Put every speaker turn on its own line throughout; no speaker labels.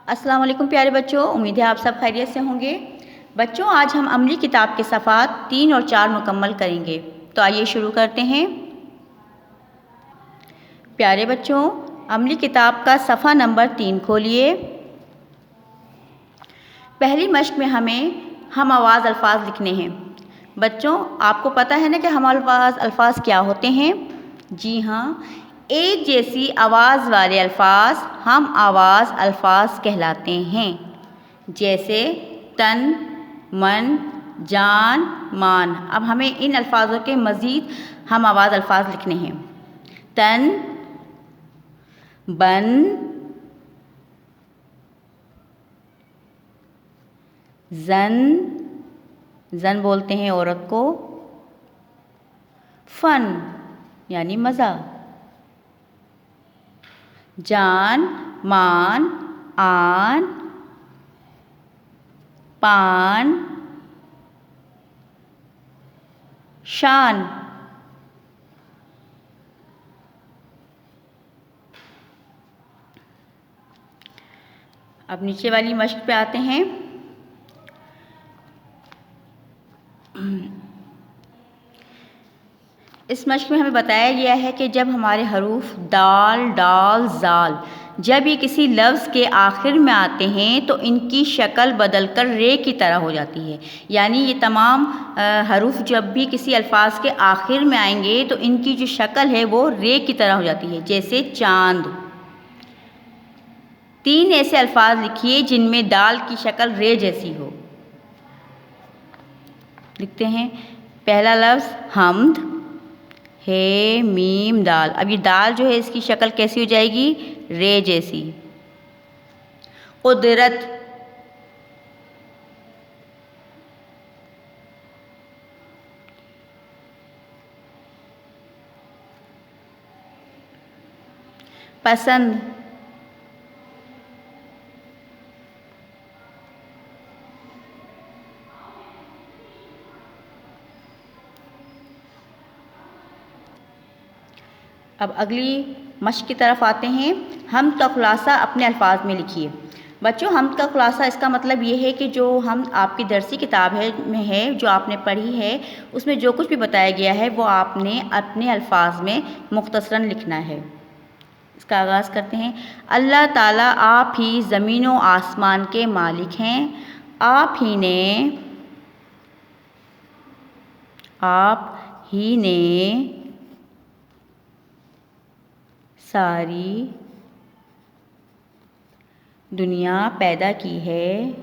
अस्सलाम वालेकुम प्यारे बच्चों, उम्मीद है आप सब खैरियत से होंगे। बच्चों, आज हम अमली किताब के सफ़ात 3 और 4 मुकम्मल करेंगे। तो आइए शुरू करते हैं। प्यारे बच्चों, अमली किताब का सफ़ा नंबर 3 खोलिए। पहली मश्क में हमें हम आवाज़ अल्फाज लिखने हैं। बच्चों, आपको पता है ना कि हम अल्फाज क्या होते हैं? जी हाँ, एक जैसी आवाज़ वाले अल्फाज हम आवाज़ अल्फाज कहलाते हैं। जैसे तन, मन, जान, मान। अब हमें इन अल्फाजों के मज़ीद हम आवाज़ अल्फाज लिखने हैं। तन, बन, जन, जन बोलते हैं औरत को। फन यानी मज़ा। जान, मान, आन, पान, शान। अब नीचे वाली मश्क पे आते हैं। इस मश्क में हमें बताया गया है कि जब हमारे हरूफ दाल, डाल, जाल जब ये किसी लफ्ज़ के आखिर में आते हैं तो इनकी शक्ल बदलकर रे की तरह हो जाती है। यानी ये तमाम हरूफ जब भी किसी अल्फाज के आखिर में आएंगे तो इनकी जो शक्ल है वो रे की तरह हो जाती है। जैसे चांद। 3 ऐसे अल्फाज लिखिए जिनमें दाल की शक्ल रे जैसी हो। लिखते हैं। पहला लफ्ज़ हम्द, हे मीम दाल। अब ये दाल जो है इसकी शक्ल कैसी हो जाएगी? रे जैसी। कुदरत, पसंद, अब अगली मश्क की तरफ आते हैं। हम का खुलासा अपने अल्फाज में लिखिए। बच्चों, हम का खुलासा इसका मतलब ये है कि जो हम आपकी दरसी किताब में है, जो आपने पढ़ी है, उसमें जो कुछ भी बताया गया है वो आपने अपने अल्फाज में मुख्तसरन लिखना है। इसका आगाज़ करते हैं। अल्लाह ताला आप ही ज़मीन व आसमान के मालिक हैं। आप ही ने सारी दुनिया पैदा की है।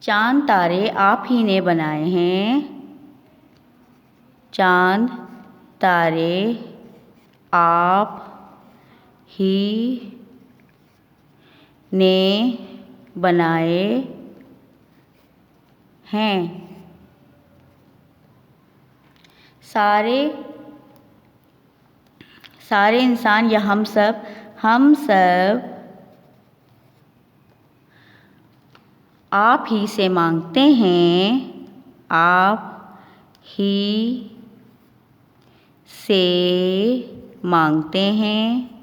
चांद तारे आप ही ने बनाए हैं। चांद तारे आप ही ने बनाए हैं। सारे इंसान या हम सब आप ही से मांगते हैं। आप ही से मांगते हैं।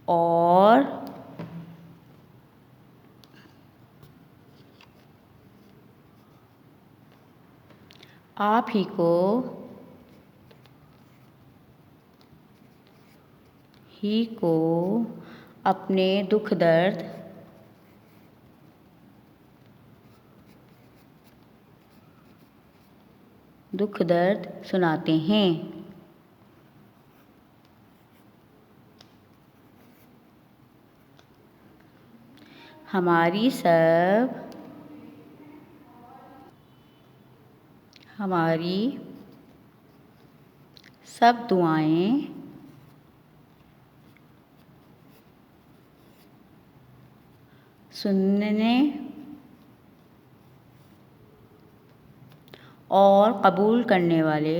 और आप ही को अपने दुख दर्द सुनाते हैं। हमारी सब दुआएं सुनने और कबूल करने वाले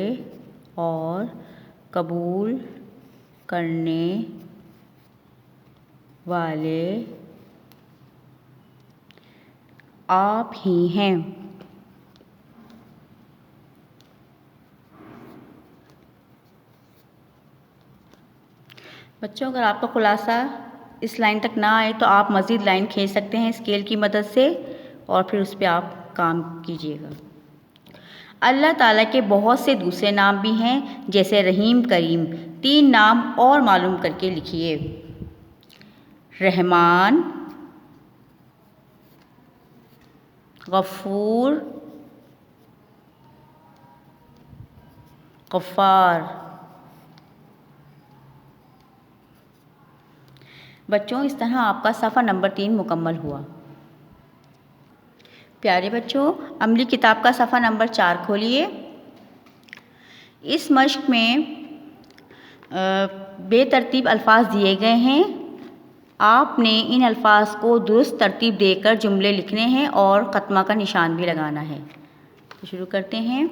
आप ही हैं। बच्चों, अगर आपका खुलासा इस लाइन तक ना आए तो आप मज़ीद लाइन खींच सकते हैं स्केल की मदद से और फिर उस पर आप काम कीजिएगा। अल्लाह ताला के बहुत से दूसरे नाम भी हैं, जैसे रहीम, करीम। 3 नाम और मालूम करके लिखिए। रहमान, गफूर, गफ्फार। बच्चों, इस तरह आपका सफ़ा नंबर 3 मुकम्मल हुआ। प्यारे बच्चों, अमली किताब का सफ़ा नंबर 4 खोलिए। इस मश्क में बेतरतीब अल्फाज दिए गए हैं। आपने इन अल्फाज को दुरुस्त तरतीब देकर जुमले लिखने हैं और ख़त्मा का निशान भी लगाना है। तो शुरू करते हैं।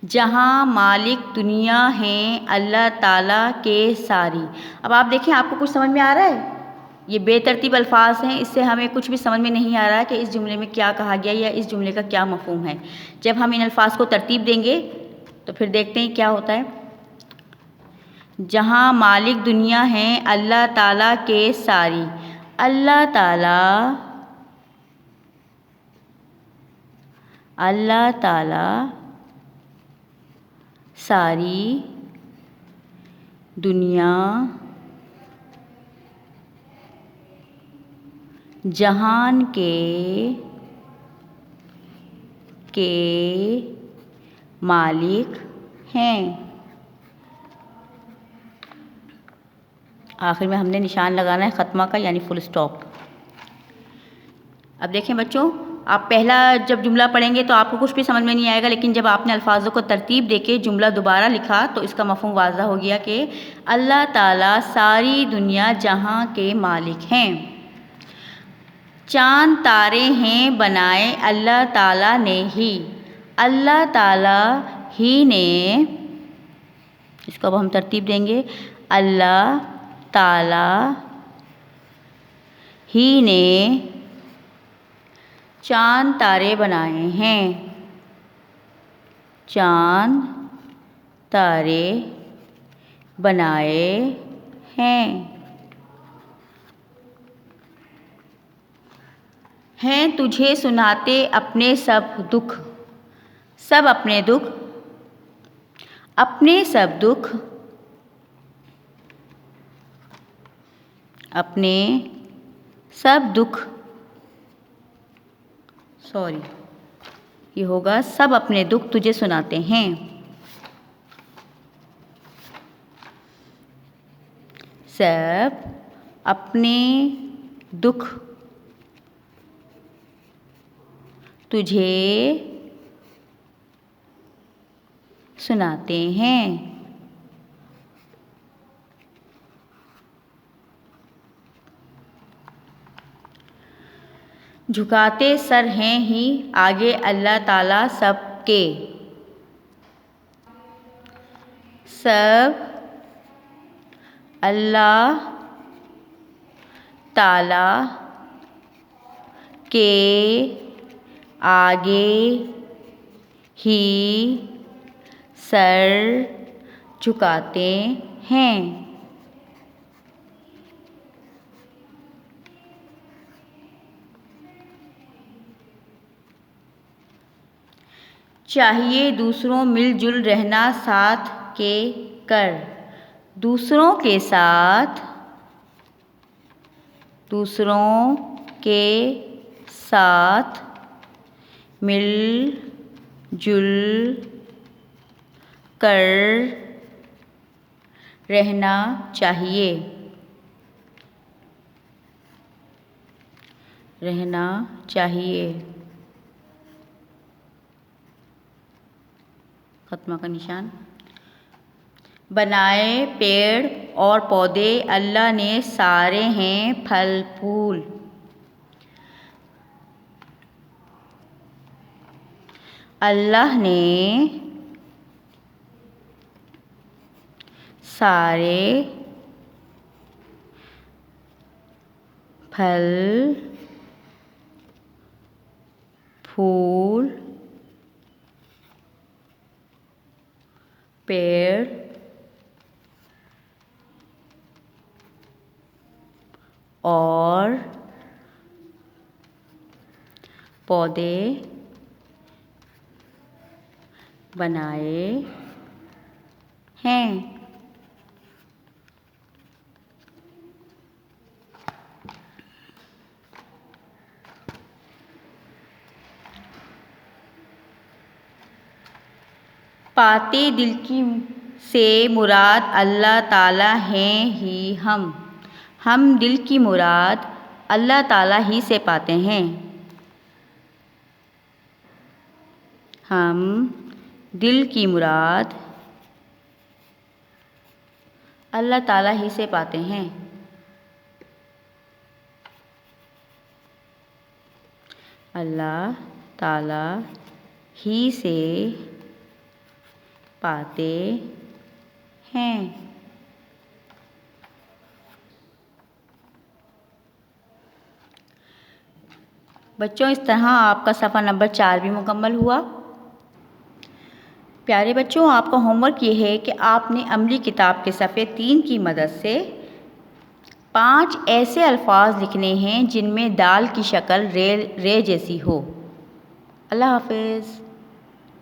जहाँ मालिक दुनिया हैं अल्लाह ताला के सारी। अब आप देखें, आपको कुछ समझ में आ रहा है? ये बेतरतीब अल्फाज हैं, इससे हमें कुछ भी समझ में नहीं आ रहा है कि इस जुमले में क्या कहा गया या इस जुमले का क्या मफ़हूम है। जब हम इन अल्फाज को तरतीब देंगे तो फिर देखते हैं क्या होता है। जहाँ मालिक दुनिया हैं अल्लाह ताला के सारी। अल्लाह ताला, अल्लाह ताला सारी दुनिया, जहान के मालिक हैं। आखिर में हमने निशान लगाना है ख़त्मा का, यानी फुल स्टॉप। अब देखें बच्चों, आप पहला जब जुमला पढ़ेंगे तो आपको कुछ भी समझ में नहीं आएगा, लेकिन जब आपने अल्फाजों को तरतीब देके जुमला दोबारा लिखा तो इसका मफ़हूम वाज़ा हो गया कि अल्लाह ताला सारी दुनिया जहां के मालिक हैं। चांद तारे हैं बनाए अल्लाह ताला ने ही। अल्लाह ताला ही ने, इसको अब हम तरतीब देंगे। अल्लाह ताला ही ने चांद तारे बनाए हैं। चांद तारे बनाए हैं तुझे सुनाते अपने सब दुख। सब अपने दुख, अपने सब दुख, अपने सब दुख, सॉरी, ये होगा सब अपने दुख तुझे सुनाते हैं। सब अपने दुख तुझे सुनाते हैं। झुकाते सर हैं ही आगे अल्लाह ताला सबके। सब अल्लाह ताला के आगे ही सर झुकाते हैं। चाहिए दूसरों मिलजुल रहना साथ के कर। दूसरों के साथ, दूसरों के साथ मिलजुल कर रहना चाहिए। रहना चाहिए। ख़त्मा का निशान। बनाए पेड़ और पौधे अल्लाह ने सारे हैं फल फूल। अल्लाह ने सारे फल फूल, पेड़, और पौधे बनाए हैं। पाते दिल की से मुराद अल्लाह ताला हैं ही हम दिल की मुराद अल्लाह ताला ही से पाते हैं। हम दिल की मुराद अल्लाह ताला ही से पाते हैं। अल्लाह ताला ही से पाते हैं। बच्चों, इस तरह आपका सफ़ा नंबर 4 भी मुकम्मल हुआ। प्यारे बच्चों, आपका होमवर्क ये है कि आपने अमली किताब के सफ़े 3 की मदद से 5 ऐसे अल्फाज लिखने हैं जिनमें दाल की शक्ल रे जैसी हो। अल्लाह हाफ़िज़।